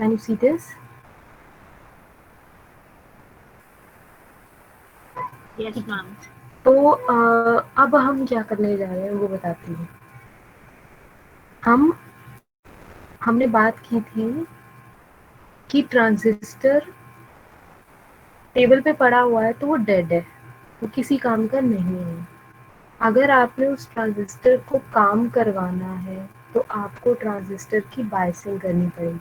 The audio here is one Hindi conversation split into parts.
Can you see this? Yes, ma'am. तो अब हम क्या करने जा रहे हैं वो बताती हूँ। हमने बात की थी कि ट्रांजिस्टर टेबल पे पड़ा हुआ है तो वो डेड है, वो किसी काम का नहीं है। अगर आपने उस ट्रांजिस्टर को काम करवाना है तो आपको ट्रांजिस्टर की बायसिंग करनी पड़ेगी।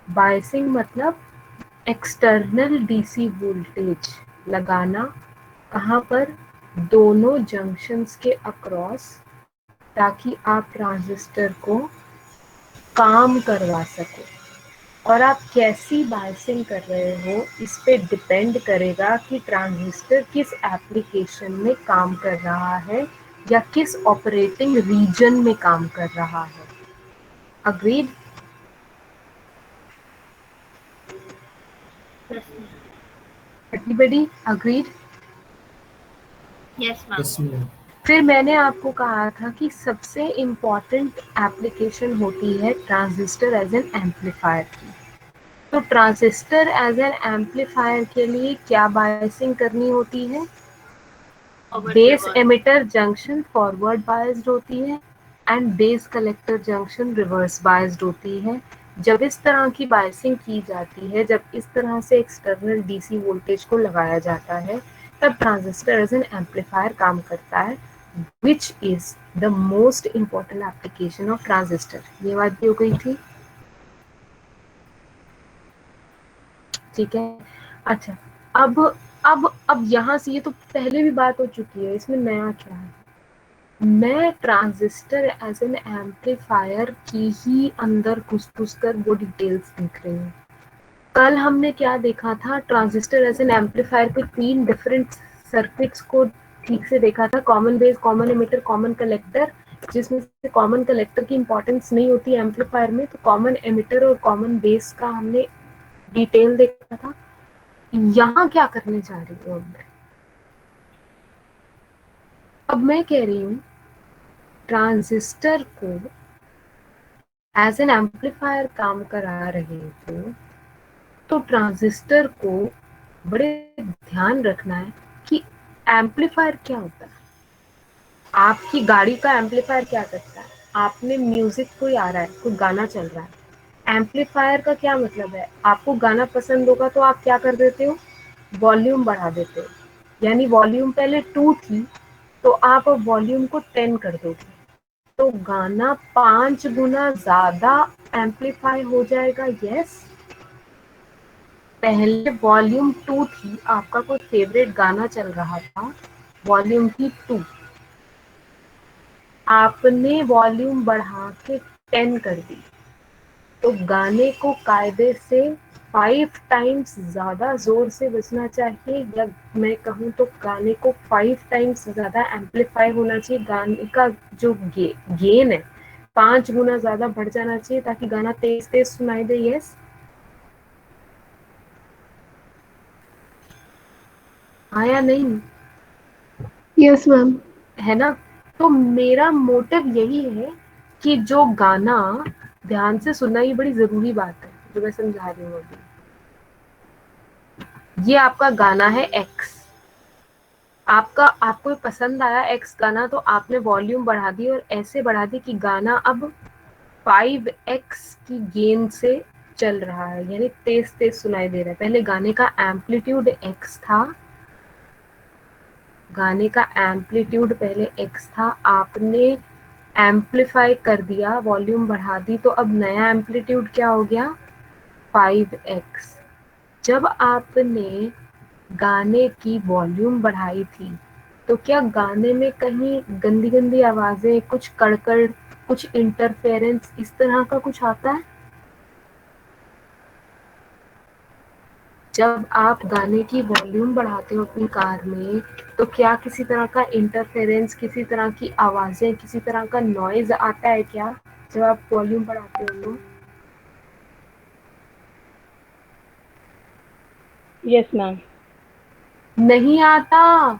बायसिंग मतलब एक्सटर्नल डीसी वोल्टेज लगाना, कहाँ पर? दोनों जंक्शंस के अक्रॉस, ताकि आप ट्रांजिस्टर को काम करवा सको। और आप कैसी बायसिंग कर रहे हो इस पे डिपेंड करेगा कि ट्रांजिस्टर किस एप्लीकेशन में काम कर रहा है या किस ऑपरेटिंग रीजन में काम कर रहा है। Agreed? Yes, ma'am. Everybody agreed? Yes, ma'am. Yes, ma'am. फिर मैंने आपको कहा था कि सबसे इम्पॉर्टेंट एप्लीकेशन होती है ट्रांजिस्टर एज एन एम्पलीफायर की। तो ट्रांजिस्टर एज एन एम्पलीफायर के लिए क्या बायसिंग करनी होती है? Forward base reverse. Emitter junction forward biased होती है and base collector junction reverse biased होती है। जब इस तरह की बायसिंग की जाती है, जब इस तरह से एक्सटर्नल डीसी वोल्टेज को लगाया जाता है, तब ट्रांजिस्टर एज एन एम्पलीफायर काम करता है, which is the most important application of transistor. ये बात भी हो गई थी, ठीक है। अच्छा, अब यहाँ से, ये तो पहले भी बात हो चुकी है, इसमें नया क्या है? मैं ट्रांजिस्टर एज एन एम्पलीफायर की ही अंदर घुस कर वो डिटेल्स देख रही हूँ। कल हमने क्या देखा था? ट्रांजिस्टर एज एन एम्पलीफायर के 3 डिफरेंट सर्किट्स को ठीक से देखा था। Common base, common emitter, common collector, जिसमें से कॉमन कलेक्टर की इंपॉर्टेंस नहीं होती एम्पलीफायर में, तो कॉमन एमिटर और कॉमन बेस का हमने डिटेल देखा था। यहाँ क्या करने जा रही हूँ अब मैं कह रही हूँ ट्रांजिस्टर को एज एन एम्पलीफायर काम करा रहे थे, तो ट्रांजिस्टर को बड़े ध्यान रखना है कि एम्पलीफायर क्या होता है। आपकी गाड़ी का एम्पलीफायर क्या करता है? आपने म्यूजिक, कोई आ रहा है, कोई गाना चल रहा है, एम्पलीफायर का क्या मतलब है? आपको गाना पसंद होगा तो आप क्या कर देते हो? वॉल्यूम बढ़ा देते हो। यानी वॉल्यूम पहले 2 थी तो आप वॉल्यूम को 10 कर दोगे, तो गाना 5 गुना ज्यादा एम्पलीफाई हो जाएगा। यस, पहले वॉल्यूम 2 थी, आपका कोई फेवरेट गाना चल रहा था, वॉल्यूम थी 2, आपने वॉल्यूम बढ़ा के 10 कर दी, तो गाने को कायदे से 5 टाइम्स ज्यादा जोर से बजना चाहिए, या मैं कहूँ तो गाने को 5 टाइम्स ज्यादा एम्पलीफाई होना चाहिए। गाने का जो गेन है 5 गुना ज्यादा बढ़ जाना चाहिए, ताकि गाना तेज तेज सुनाई दे। यस, हाँ या नहीं? Yes ma'am. है ना? तो मेरा मोटिव यही है कि जो गाना, ध्यान से सुनना, ये बड़ी जरूरी बात है जो मैं समझा रही हूँ अभी। ये आपका गाना है एक्स, आपको पसंद आया एक्स गाना, तो आपने वॉल्यूम बढ़ा दी, और ऐसे बढ़ा दी कि गाना अब 5x की गेन से चल रहा है, यानी तेज तेज सुनाई दे रहा है। पहले गाने का एम्पलीट्यूड x था, गाने का एम्पलीट्यूड पहले x था, आपने एम्पलीफाई कर दिया, वॉल्यूम बढ़ा दी, तो अब नया एम्पलीट्यूड क्या हो गया? 5x। जब आपने गाने की वॉल्यूम बढ़ाई थी, तो क्या गाने में कहीं गंदी गंदी आवाजें, कुछ कड़कड़, कुछ इंटरफेरेंस, इस तरह का कुछ आता है? जब आप गाने की वॉल्यूम बढ़ाते हो अपनी कार में, तो क्या किसी तरह का इंटरफेरेंस, किसी तरह की आवाजें, किसी तरह का नॉइज आता है क्या जब आप वॉल्यूम बढ़ाते हो तो? Yes ma'am. नहीं आता,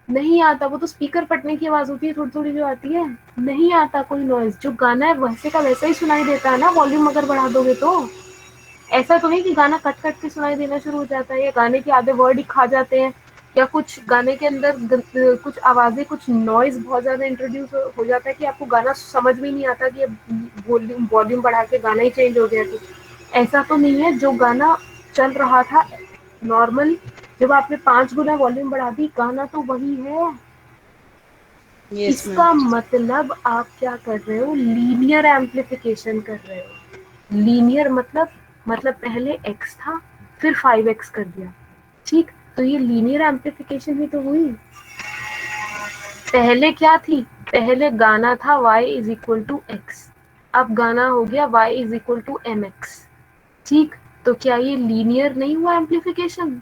नहीं आता। वो तो स्पीकर फटने की आवाज होती है थोड़ी थोड़ी जो आती है, नहीं आता कोई नॉइज। जो गाना है वैसे का वैसा ही सुनाई देता है ना, वॉल्यूम अगर बढ़ा दोगे तो। ऐसा तो नहीं कि गाना कट कट के सुनाई देना शुरू हो जाता है, या गाने के आधे वर्ड ही खा जाते हैं, या कुछ गाने के अंदर कुछ आवाजें, कुछ नॉइज बहुत ज्यादा इंट्रोड्यूस हो जाता है कि आपको गाना समझ में नहीं आता कि वॉल्यूम वॉल्यूम बढ़ा के गाना ही चेंज हो गया। ऐसा तो नहीं है, जो गाना चल रहा था नॉर्मल, जब आपने 5 गुना वॉल्यूम बढ़ा दी, गाना तो वही है। Yes, इसका ma'am. मतलब आप क्या कर रहे हो, लीनियर एम्पलीफिकेशन कर रहे हो। लीनियर मतलब पहले x था, फिर 5x कर दिया, ठीक। तो ये लीनियर एम्पलीफिकेशन ही तो हुई। पहले क्या थी, पहले गाना था y is equal to X, अब गाना हो गया y is equal to M X, ठीक। तो क्या ये लीनियर नहीं हुआ एम्पलीफिकेशन,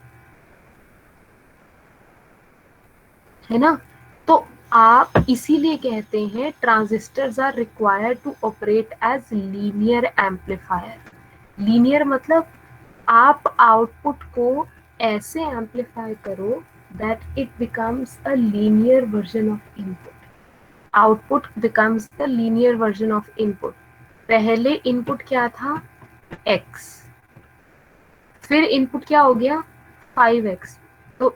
है ना। तो आप इसीलिए कहते हैं transistors are required to operate as linear amplifier. Linear मतलब आप आउटपुट को ऐसे एम्पलीफाई करो that it becomes a linear version of input. Output becomes the linear version of input. पहले इनपुट क्या था, x, फिर इनपुट क्या हो गया 5x। तो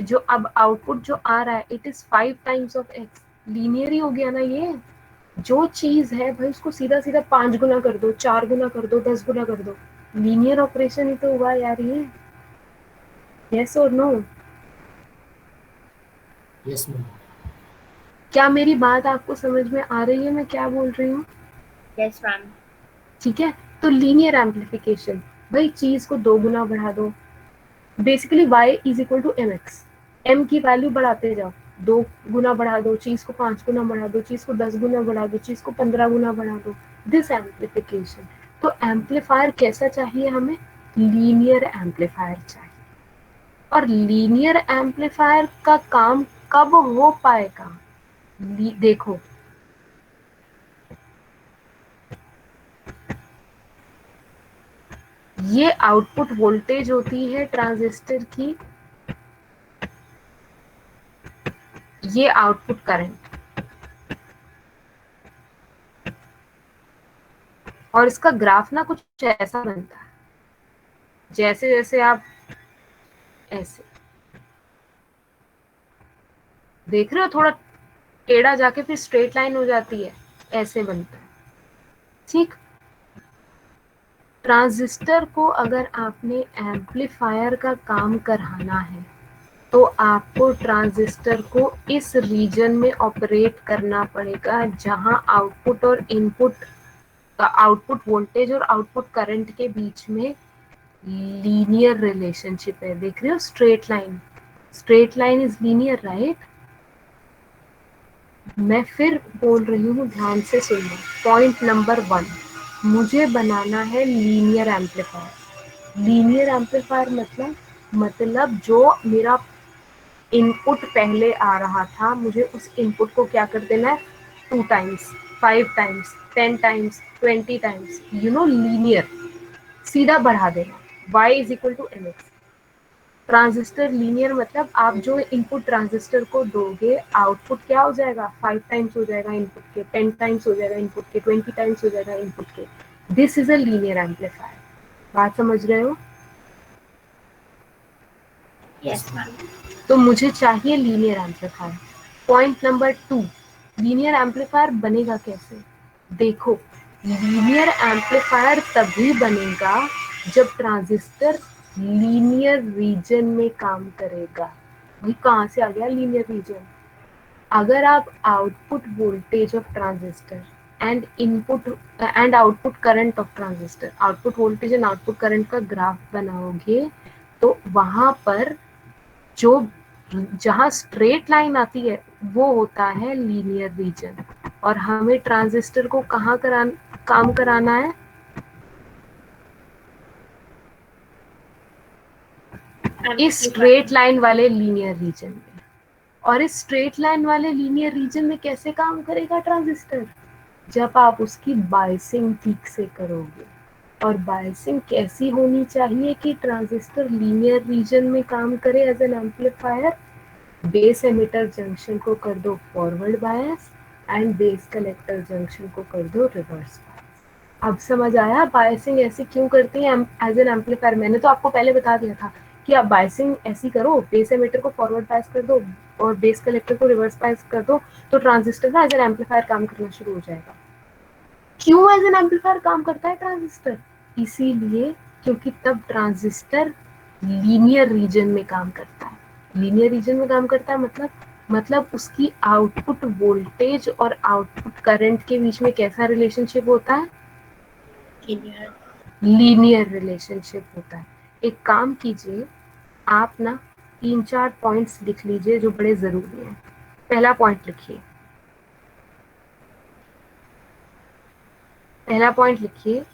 जो अब आउटपुट जो आ रहा है, it is 5 times of x। Linear ही हो गया ना ये। जो चीज है भाई, उसको सीधा सीधा 5 गुना कर दो, 4 गुना कर दो, 10 गुना कर दो, लीनियर ऑपरेशन ही तो हुआ यार ये। यस और नो। Yes ma'am. क्या मेरी बात आपको समझ में आ रही है, मैं क्या बोल रही हूँ? Yes ma'am. ठीक है। तो लीनियर एम्पलीफिकेशन, भाई चीज को 2 गुना बढ़ा दो, basically y is equal to M X. M की वैल्यू बढ़ाते जाओ, 2 गुना बढ़ा दो, चीज को 5 गुना बढ़ा दो, चीज को 10 गुना बढ़ा दो, चीज को 15 गुना बढ़ा दो, दिस एम्पलीफिकेशन। तो एम्पलीफायर कैसा चाहिए हमें, लीनियर एम्पलीफायर चाहिए। और लीनियर एम्पलीफायर का काम कब हो पाएगा, देखो ये आउटपुट वोल्टेज होती है ट्रांजिस्टर की, ये आउटपुट करंट, और इसका ग्राफ ना कुछ ऐसा बनता है, जैसे जैसे आप ऐसे देख रहे हो, थोड़ा टेढ़ा जाके फिर स्ट्रेट लाइन हो जाती है, ऐसे बनता है, ठीक। ट्रांजिस्टर को अगर आपने एम्पलीफायर का काम कराना है, तो आपको ट्रांजिस्टर को इस रीजन में ऑपरेट करना पड़ेगा जहां आउटपुट और इनपुट, आउटपुट वोल्टेज और आउटपुट करंट के बीच में लीनियर रिलेशनशिप है। देख रहे हो straight line, straight line is linear, right. मैं फिर बोल रही हूँ, ध्यान से सुनना। पॉइंट नंबर 1, मुझे बनाना है लीनियर एम्पलीफायर। लीनियर एम्पलीफायर मतलब जो मेरा इनपुट पहले आ रहा था, मुझे उस इनपुट को क्या कर देना है, 2 times, 5 times, 10 times, 20 times, linear, सीधा बढ़ा देना। y is equal to M X. Transistor linear मतलब आप जो इनपुट ट्रांजिस्टर को दोगे, आउटपुट क्या हो जाएगा, 5 टाइम्स हो जाएगा इनपुट के, 10 टाइम्स हो जाएगा इनपुट के, 20 टाइम्स हो जाएगा इनपुट के। This is a linear amplifier. बात समझ रहे हो? Yes ma'am. तो मुझे चाहिए linear amplifier. Point number 2, linear amplifier बनेगा कैसे, देखो। लीनियर एम्पलीफायर तभी बनेगा जब ट्रांजिस्टर लीनियर रीजन में काम करेगा। भाई कहाँ से आ गया लीनियर रीजन, अगर आप output voltage of transistor and input and output current of transistor, output voltage and output current का ग्राफ बनाओगे, तो वहां पर जो जहां स्ट्रेट लाइन आती है वो होता है लीनियर रीजन। और हमें ट्रांजिस्टर को कहाँ काम कराना है, इस स्ट्रेट लाइन वाले लीनियर रीजन में। और इस स्ट्रेट लाइन वाले लीनियर रीजन में कैसे काम करेगा ट्रांजिस्टर, जब आप उसकी बायसिंग ठीक से करोगे। और बायसिंग कैसी होनी चाहिए कि ट्रांजिस्टर लीनियर रीजन में काम करे as an amplifier, base emitter junction को कर दो forward bias and base collector junction को कर दो रिवर्स बायस। अब समझ आया बायसिंग ऐसे क्यों करते हैं एज एन एम्पलीफायर। मैंने तो आपको पहले बता दिया था कि आप बायसिंग ऐसी करो, बेस एमिटर को फॉरवर्ड पास कर दो और बेस कलेक्टर को रिवर्स पास कर दो, तो ट्रांजिस्टर ना एज एन एम्पलीफायर काम करना शुरू हो जाएगा। क्यों एज एन एम्पलीफायर काम करता है ट्रांजिस्टर? इसीलिए क्योंकि तब ट्रांजिस्टर लीनियर रीजन में काम करता है। लीनियर रीजन में काम करता है मतलब उसकी आउटपुट वोल्टेज और आउटपुट करंट के बीच में कैसा रिलेशनशिप होता है? Linear. लीनियर रिलेशनशिप होता है। एक काम कीजिए, आप ना 3-4 पॉइंट्स लिख लीजिए जो बड़े जरूरी हैं। पहला पॉइंट लिखिए, पहला पॉइंट लिखिए,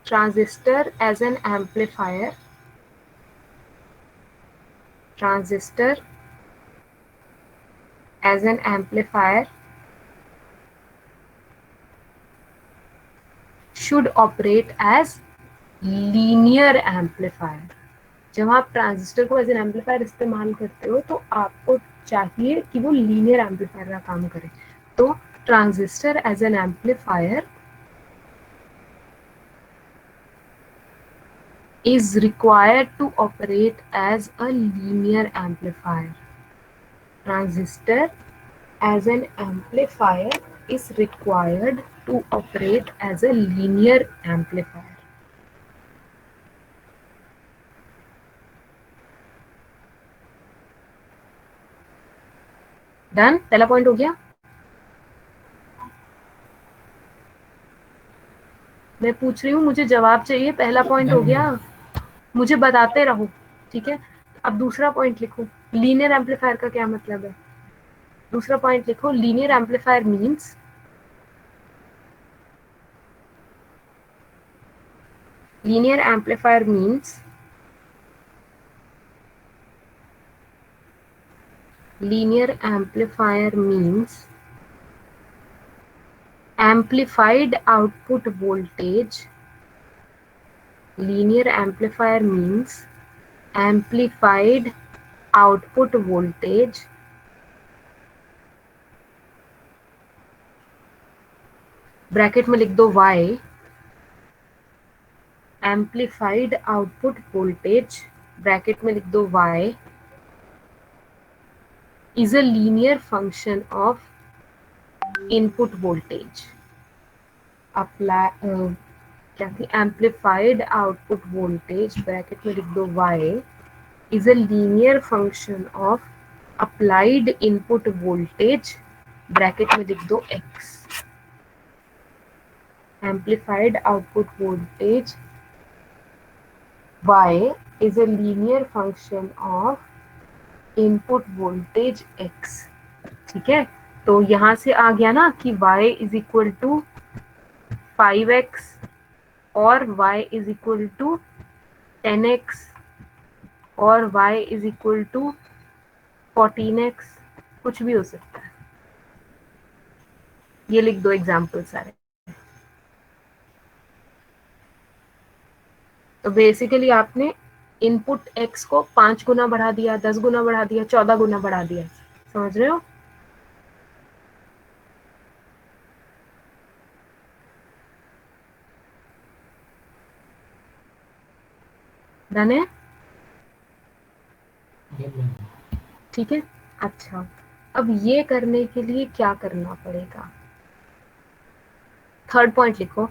transistor as an amplifier, transistor as an amplifier should operate as linear amplifier। जब आप ट्रांजिस्टर को एज एन एम्पलीफायर इस्तेमाल करते हो तो आपको चाहिए कि वो लीनियर एम्पलीफायर का काम करे। तो transistor as an amplifier is required to operate as a linear amplifier। Transistor as an amplifier is required to operate as a linear amplifier। Done, पहला पॉइंट हो गया। मैं पूछ रही हूँ, मुझे जवाब चाहिए। पहला पॉइंट हो गया, मुझे बताते रहो, ठीक है। अब दूसरा पॉइंट लिखो, लीनियर एम्पलीफायर का क्या मतलब है। दूसरा पॉइंट लिखो, linear amplifier means linear amplifier means amplified output voltage। linear amplifier means amplified output voltage bracket में लिख दो y, amplified output voltage bracket में लिख दो y is a linear function of input voltage। apply क्या थी, amplified output voltage ब्रैकेट में लिख दो y is a linear function of applied input voltage bracket में लिख दो x। amplified output voltage y is a linear function of input voltage x। ठीक है, तो यहां से आ गया ना कि y is equal to 5x और y is equal to 10x और y is equal to 14x, कुछ भी हो सकता है। ये लिख दो एग्जाम्पल सारे। तो बेसिकली आपने इनपुट x को 5 गुना बढ़ा दिया, 10 गुना बढ़ा दिया, 14 गुना बढ़ा दिया। समझ रहे हो? डन है? ठीक है, अच्छा। अब ये करने के लिए क्या करना पड़ेगा? थर्ड पॉइंट लिखो,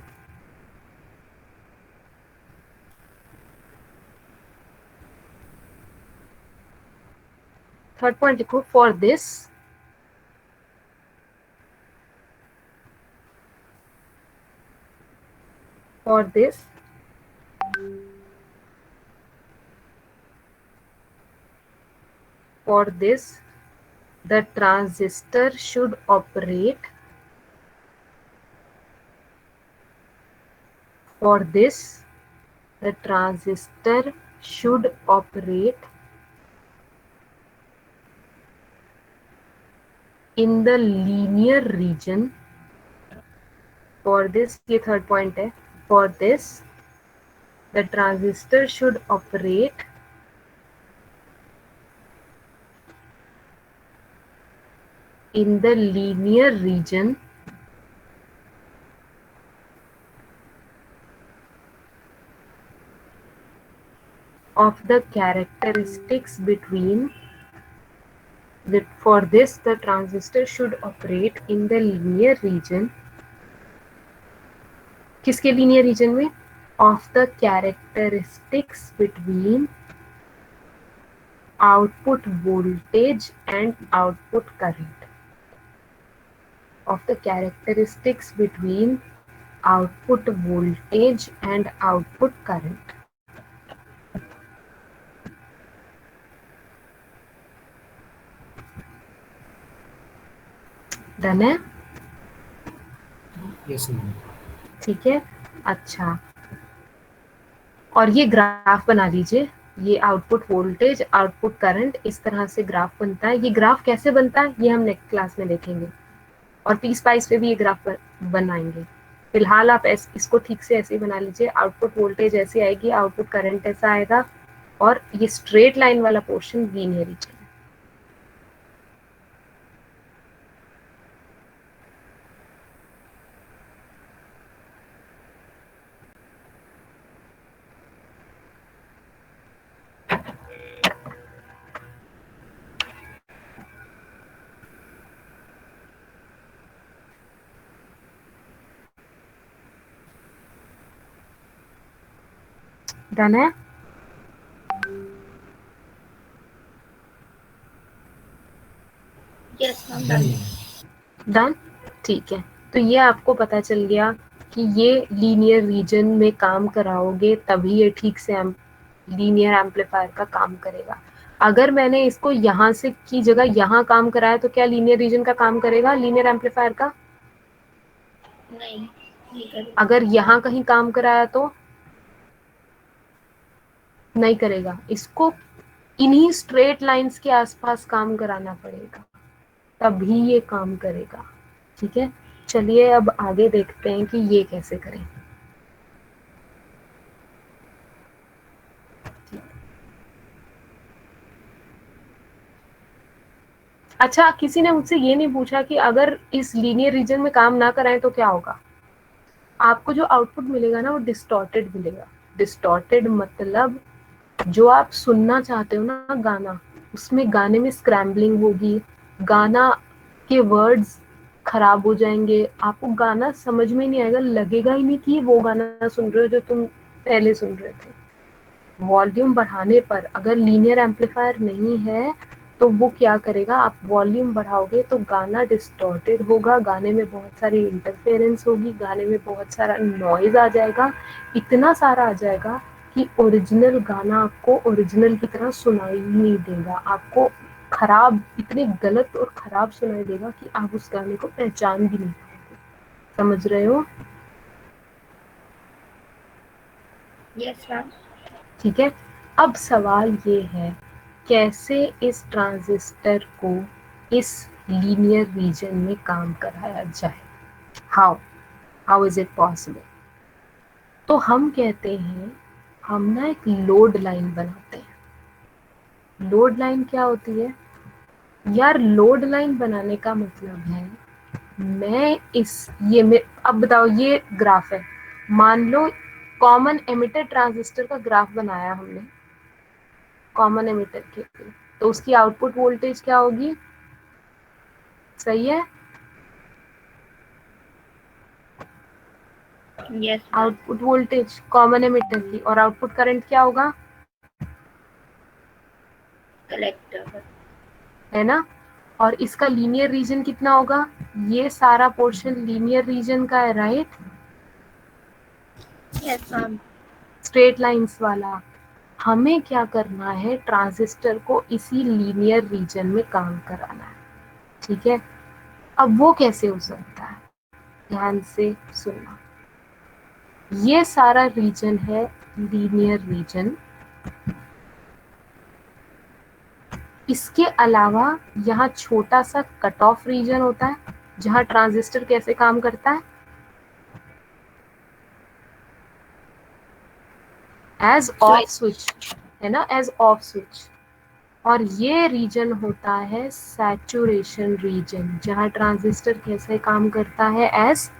थर्ड पॉइंट लिखो, for this the transistor should operate in the linear region। for this, ये थर्ड पॉइंट है। for this the transistor should operate in the linear region of the characteristics between for this the transistor should operate in the linear region. किसके linear region में? Of the characteristics between output voltage and output current. Of the characteristics between output voltage and output current. Done है? Yes ma'am. ठीक है, अच्छा, और ये ग्राफ बना लीजिए, ये आउटपुट वोल्टेज, आउटपुट करंट, इस तरह से ग्राफ बनता है। ये ग्राफ कैसे बनता है ये हम नेक्स्ट क्लास में देखेंगे, और PSpice पे भी ये ग्राफ बनाएंगे। फिलहाल आप इसको ठीक से ऐसे ही बना लीजिए, आउटपुट वोल्टेज ऐसी आएगी, आउटपुट करंट ऐसा आएगा, और ये स्ट्रेट लाइन वाला पोर्शन लीनियर रीजन है। डन है? Yes ma'am. डन, ठीक है। तो ये आपको पता चल गया कि ये लीनियर रीजन में काम कराओगे तभी ये ठीक से लीनियर एम्पलीफायर का काम करेगा। अगर मैंने इसको यहाँ से की जगह यहाँ काम कराया तो क्या लीनियर रीजन का काम करेगा लीनियर एम्पलीफायर का? नहीं करेगा। अगर यहाँ कहीं काम कराया तो नहीं करेगा। इसको इन्हीं स्ट्रेट लाइंस के आसपास काम कराना पड़ेगा तभी ये काम करेगा। ठीक है, चलिए अब आगे देखते हैं कि ये कैसे करें। अच्छा, किसी ने मुझसे ये नहीं पूछा कि अगर इस लीनियर रीजन में काम ना कराएं तो क्या होगा? आपको जो आउटपुट मिलेगा ना वो डिस्टॉर्टेड मिलेगा। डिस्टॉर्टेड मतलब जो आप सुनना चाहते हो ना गाना, उसमें गाने में स्क्रैम्बलिंग होगी, गाना के वर्ड्स खराब हो जाएंगे, आपको गाना समझ में नहीं आएगा, लगेगा ही नहीं कि वो गाना सुन रहे हो जो तुम पहले सुन रहे थे। वॉल्यूम बढ़ाने पर अगर लीनियर एम्पलीफायर नहीं है तो वो क्या करेगा, आप वॉल्यूम बढ़ाओगे तो गाना डिस्टॉर्टेड होगा, गाने में बहुत सारी इंटरफेरेंस होगी, गाने में बहुत सारा नॉइज आ जाएगा, इतना सारा आ जाएगा कि ओरिजिनल गाना आपको ओरिजिनल की तरह सुनाई नहीं देगा, आपको खराब, इतने गलत और खराब सुनाई देगा कि आप उस गाने को पहचान भी नहीं पाओगे। समझ रहे हो? Yes ma'am. ठीक है, अब सवाल ये है कैसे इस ट्रांजिस्टर को इस लीनियर रीजन में काम कराया जाए। How is it possible? तो हम कहते हैं हम ना एक लोड लाइन बनाते हैं। लोड लाइन क्या होती है यार? लोड लाइन बनाने का मतलब है अब बताओ, ये ग्राफ है, मान लो कॉमन एमिटर ट्रांजिस्टर का ग्राफ बनाया हमने कॉमन एमिटर के लिए, तो उसकी आउटपुट वोल्टेज क्या होगी? सही है, yes. Output voltage common emitter की, और आउटपुट करंट क्या होगा? कलेक्टर है ना? और इसका लीनियर रीजन कितना होगा? ये सारा पोर्शन लीनियर रीजन का है, right? Yes ma'am. Straight lines वाला। हमें क्या करना है, ट्रांजिस्टर को इसी लीनियर रीजन में काम कराना है। ठीक है, अब वो कैसे हो सकता है? ध्यान से सुनना, ये सारा रीजन है लीनियर रीजन, इसके अलावा यहाँ छोटा सा कट ऑफ रीजन होता है जहाँ ट्रांजिस्टर कैसे काम करता है, एज ऑफ स्विच, है ना, एज ऑफ स्विच। और ये रीजन होता है सैचुरेशन रीजन, जहाँ ट्रांजिस्टर कैसे काम करता है, as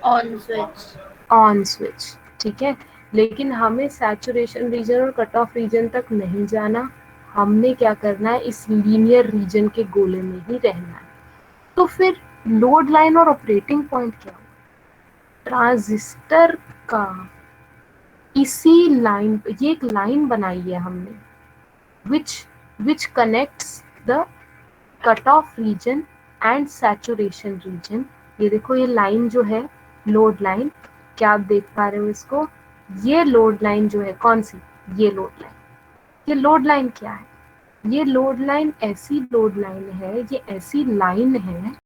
on switch. On switch, ठीक है। लेकिन हमें सैचुरेशन रीजन और कट ऑफ रीजन तक नहीं जाना, हमने क्या करना है, इस लीनियर रीजन के गोले में ही रहना है। तो फिर लोड लाइन और ऑपरेटिंग पॉइंट क्या होगा? ट्रांजिस्टर का इसी लाइन, ये एक लाइन बनाई है हमने, which connects the cutoff region and saturation region। ये देखो, ये लाइन जो है लोड लाइन, क्या आप देख पा रहे हो इसको? ये लोड लाइन जो है, कौन सी? ये लोड लाइन। ये लोड लाइन क्या है? ये लोड लाइन ऐसी लोड लाइन है, ये ऐसी लाइन है